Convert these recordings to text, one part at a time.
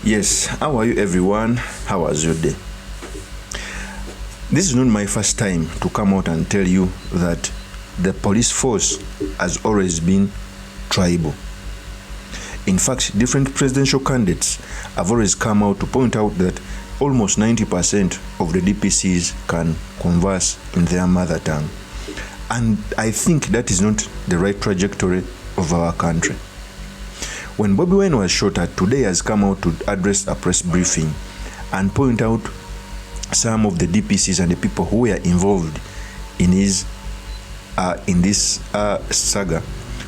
Yes, how are you everyone? How was your day? This is not my first time to come out and tell you that the police force has always been tribal. In fact, different presidential candidates have always come out to point out that almost 90% of the DPCs can converse in their mother tongue. And I think that is not the right trajectory of our country. When BOBI WINE was shot at, today has come out to address a press briefing and point out some of the DPCs and the people who were involved in this saga.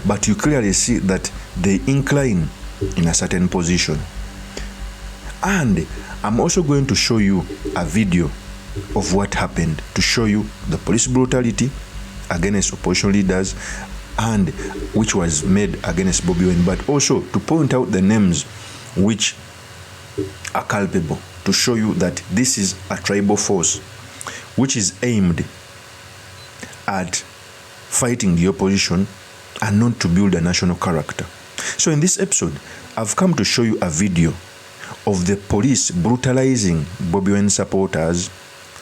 But you clearly see that they incline in a certain position. And I'm also going to show you a video of what happened to show you the police brutality against opposition leaders and which was made against BOBI WINE, but also to point out the names which are culpable, to show you that this is a tribal force which is aimed at fighting the opposition and not to build a national character. So in this episode, I've come to show you a video of the police brutalizing BOBI WINE supporters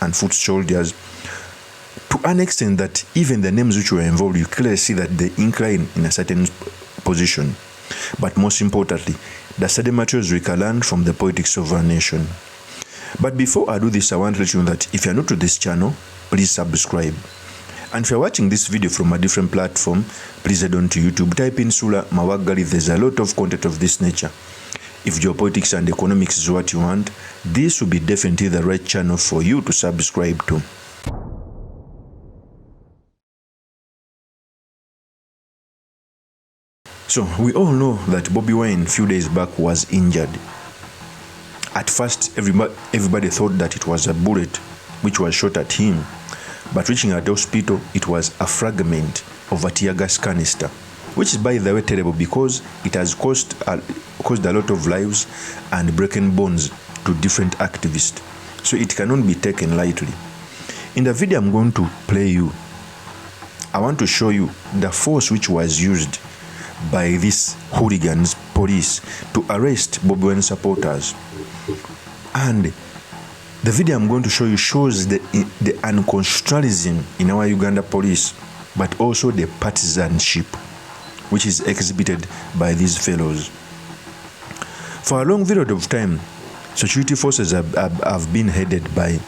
and foot soldiers to an extent that even the names which were involved, you clearly see that they incline in a certain position. But most importantly, the study materials we can learn from the politics of our nation. But before I do this, I want to let you know that if you're new to this channel, please subscribe. And if you're watching this video from a different platform, please head on to YouTube, type in Sula Mawagali. There's a lot of content of this nature. If geopolitics and economics is what you want, this will be definitely the right channel for you to subscribe to. So we all know that BOBI WINE a few days back was injured. At first, everybody thought that it was a bullet which was shot at him, but reaching at the hospital, it was a fragment of a tear gas canister, which is, by the way, terrible because it has caused a lot of lives and broken bones to different activists. So it cannot be taken lightly. In the video I'm going to play you, I want to show you the force which was used by these hooligans police to arrest BOBI WINE supporters. And the video I'm going to show you shows the unconstitutionalism in our Uganda police, but also the partisanship which is exhibited by these fellows. For a long period of time, security forces have been headed by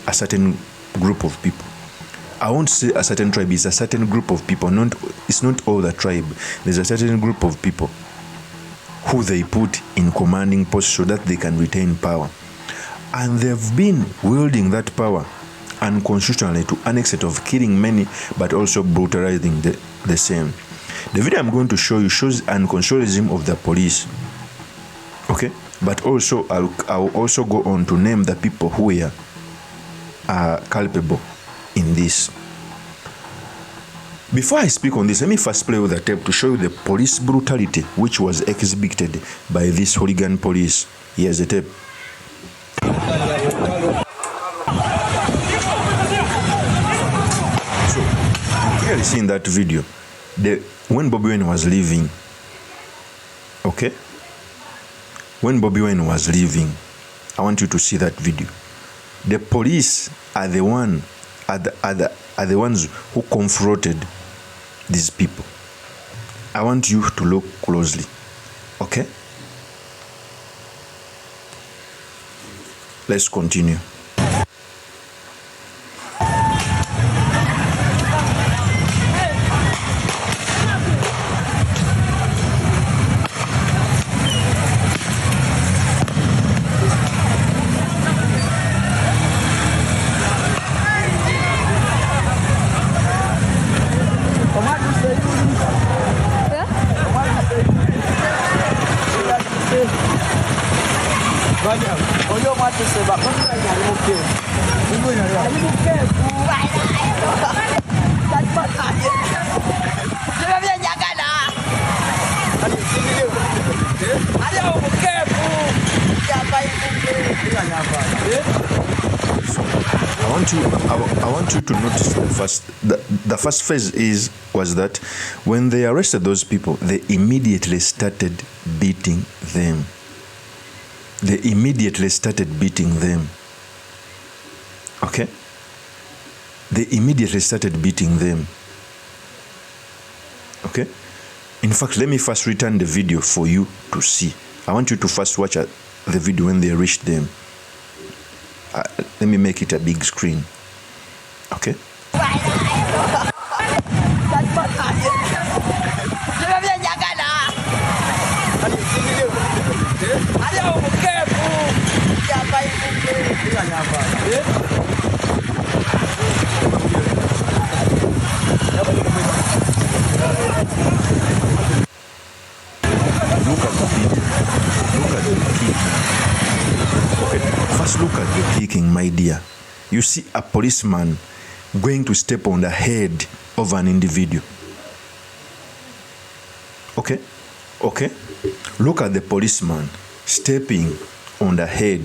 a certain group of people. I won't say a certain tribe, it's a certain group of people. It's not all the tribe. There's a certain group of people who they put in commanding posts so that they can retain power. And they've been wielding that power unconstitutionally to an extent of killing many, but also brutalizing the same. The video I'm going to show you shows unconstitutionalism of the police. Okay? But also, I'll also go on to name the people who are culpable in this. Before I speak on this, let me first play with the tape to show you the police brutality which was exhibited by this hooligan police. Here's the tape. So, you clearly see in that video, when BOBI WINE was leaving, okay? When BOBI WINE was leaving, I want you to see that video. The police are the ones who confronted these people. I want you to look closely, okay? Let's continue. I want you to notice the first phase was that when they arrested those people, they immediately started beating them. they immediately started beating them. Okay? They immediately started beating them. Okay? In fact, let me first return the video for you to see. I want you to first watch the video when they reached them. Let me make it a big screen. Okay? First, look at the kicking, my dear. You see a policeman going to step on the head of an individual. Okay? Okay? Look at the policeman stepping on the head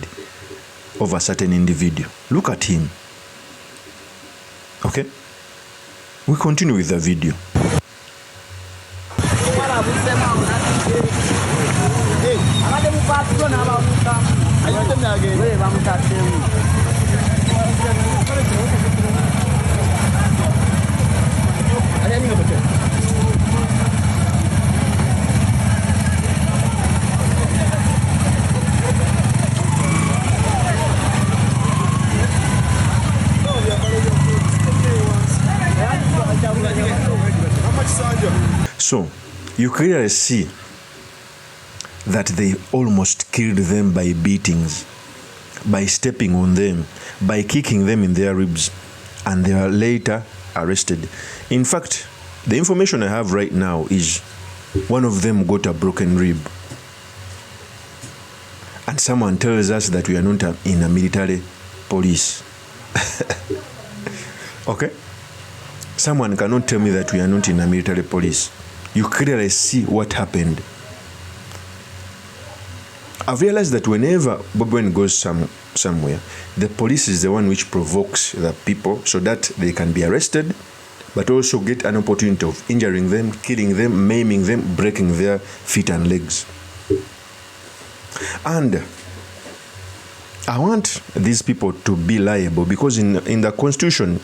of a certain individual. Look at him. Okay? We continue with the video. So, you clearly see that they almost killed them by beatings, by stepping on them, by kicking them in their ribs, and they are later arrested. In fact, the information I have right now is one of them got a broken rib. And someone tells us that we are not in a military police. Okay? Someone cannot tell me that we are not in a military police. You clearly see what happened. I've realized that whenever Bobi Wine goes somewhere, the police is the one which provokes the people so that they can be arrested, but also get an opportunity of injuring them, killing them, maiming them, breaking their feet and legs. And I want these people to be liable because in the Constitution,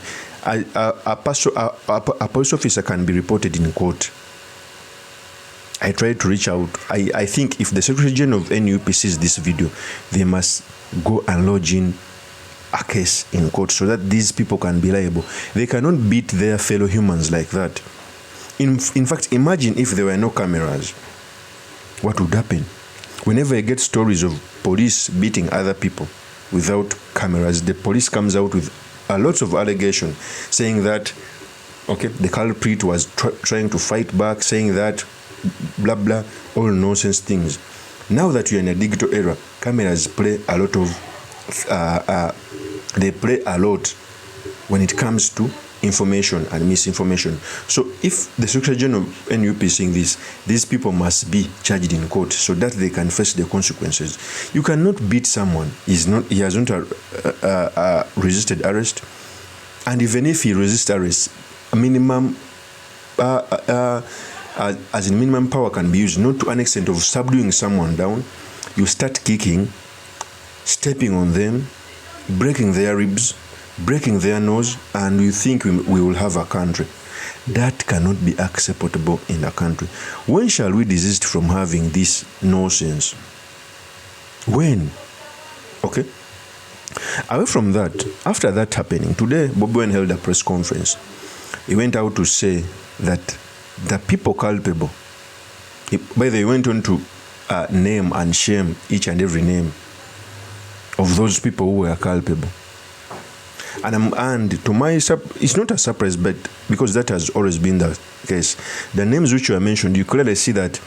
a police officer can be reported in court. I tried to reach out. I think if the Secretary General of NUP sees this video, they must go and lodge in a case in court so that these people can be liable. They cannot beat their fellow humans like that. In fact, imagine if there were no cameras. What would happen? Whenever I get stories of police beating other people without cameras, the police comes out with a lot of allegations saying that, okay, the culprit was trying to fight back, saying that blah blah, all nonsense things. Now that you're in a digital era, cameras play a lot of they play a lot when it comes to information and misinformation. So if the Secretary General of NUP is saying this, these people must be charged in court so that they can face the consequences. You cannot beat someone. He has not resisted arrest, and even if he resists arrest, a minimum as in minimum power can be used, not to an extent of subduing someone down. You start kicking, stepping on them, breaking their ribs, breaking their nose, and you think we will have a country. That cannot be acceptable in a country. When shall we desist from having this nonsense? When? Okay? Away from that, after that happening, today Bobi Wine held a press conference. He went out to say that the people culpable, by the way, he went on to name and shame each and every name of those people who were culpable. And to my it's not a surprise, but because that has always been the case. The names which you mentioned, you clearly see that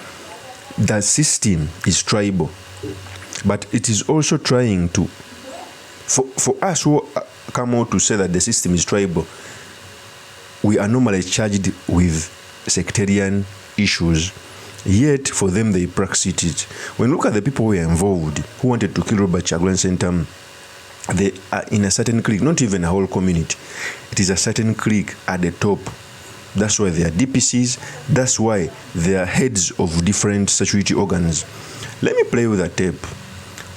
the system is tribal, but it is also trying to, for us who come out to say that the system is tribal, we are normally charged with sectarian issues, yet for them they practice it. When you look at the people who were involved, who wanted to kill Robert Chagulanyi Sentamu, they are in a certain clique, not even a whole community. It is a certain clique at the top. That's why they are DPCs. That's why they are heads of different security organs. Let me play with a tape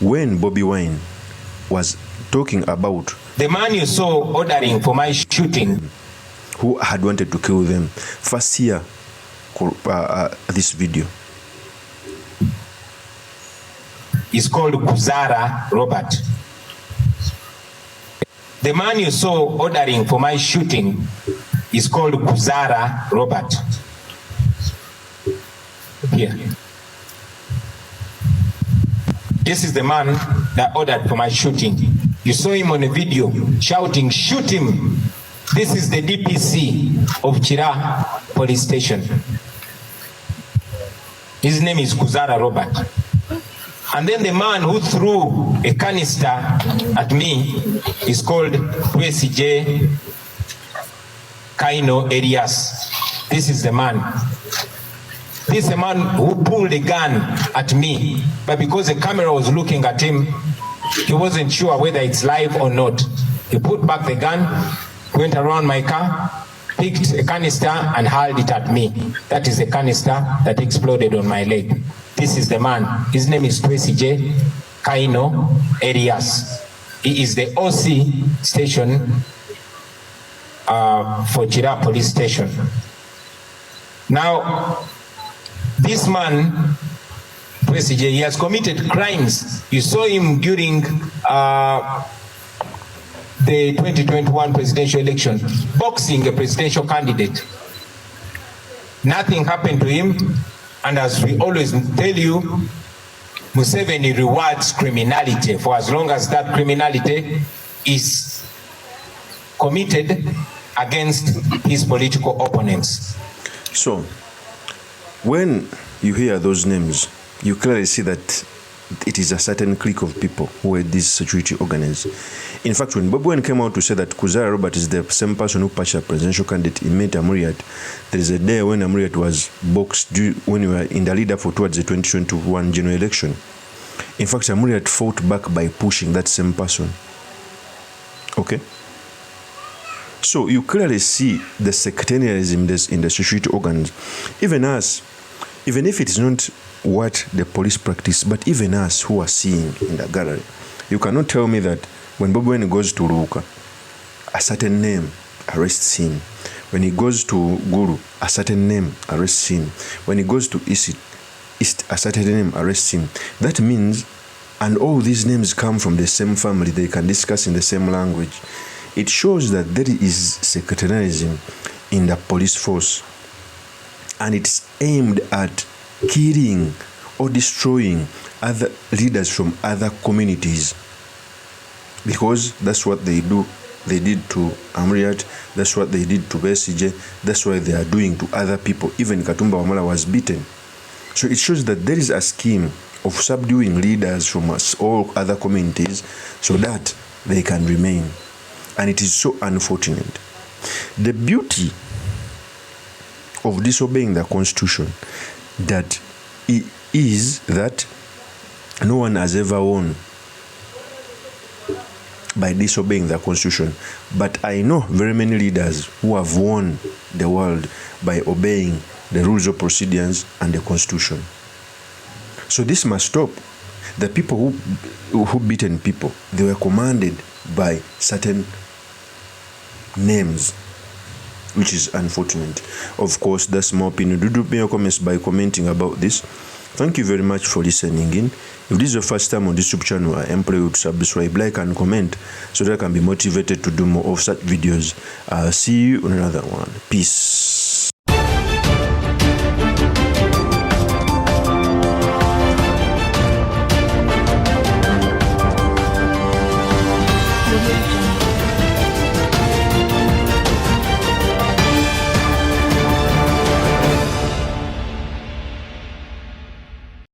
when BOBI WINE was talking about the man you saw ordering for my shooting, who had wanted to kill them. First hear this video. Is called Kuzara Robert. The man you saw ordering for my shooting is called Kuzara Robert. Here. This is the man that ordered for my shooting. You saw him on a video shouting, "Shoot him." This is the DPC of Chira police station. His name is Kuzara Robert. And then the man who threw a canister at me is called J. Kaino Elias. This is the man. This is the man who pulled a gun at me, but because the camera was looking at him, he wasn't sure whether it's live or not. He put back the gun, went around my car, picked a canister and hurled it at me. That is the canister that exploded on my leg. This is the man. His name is J. Kaino Elias. He is the OC station for Chira police station. Now, this man, J, he has committed crimes. You saw him during the 2021 presidential election, boxing a presidential candidate. Nothing happened to him. And as we always tell you, Museveni rewards criminality for as long as that criminality is committed against his political opponents. So, when you hear those names, you clearly see that it is a certain clique of people who were these security organs. In fact, when BOBI WINE came out to say that Kuzara Robert is the same person who patched a presidential candidate, he met Amuriat. There is a day when Amuriat was boxed when we were in the lead up towards the 2021 general election. In fact, Amuriat fought back by pushing that same person. Okay? So you clearly see the sectarianism in the security organs. Even us, even if it is not what the police practice, but even us who are seeing in the gallery, you cannot tell me that when BOBI WINE goes to Ruka, a certain name arrests him. When he goes to Guru, a certain name arrests him. When he goes to East, a certain name arrests him. That means, and all these names come from the same family, they can discuss in the same language. It shows that there is sectarianism in the police force, and it's aimed at killing or destroying other leaders from other communities, because that's what they do. They did to Amuriat, that's what they did to Besigye, that's what they are doing to other people. Even Katumba Wamala was beaten. So it shows that there is a scheme of subduing leaders from all other communities so that they can remain. And it is so unfortunate. The beauty of disobeying the Constitution that is that no one has ever won by disobeying the Constitution. But I know very many leaders who have won the world by obeying the rules of procedures and the Constitution. So this must stop. The people who beaten people, they were commanded by certain names, which is unfortunate. Of course, that's my opinion. Do drop me your comments by commenting about this. Thank you very much for listening in. If this is your first time on this YouTube channel, I implore you to subscribe, like, and comment so that I can be motivated to do more of such videos. I'll see you on another one. Peace.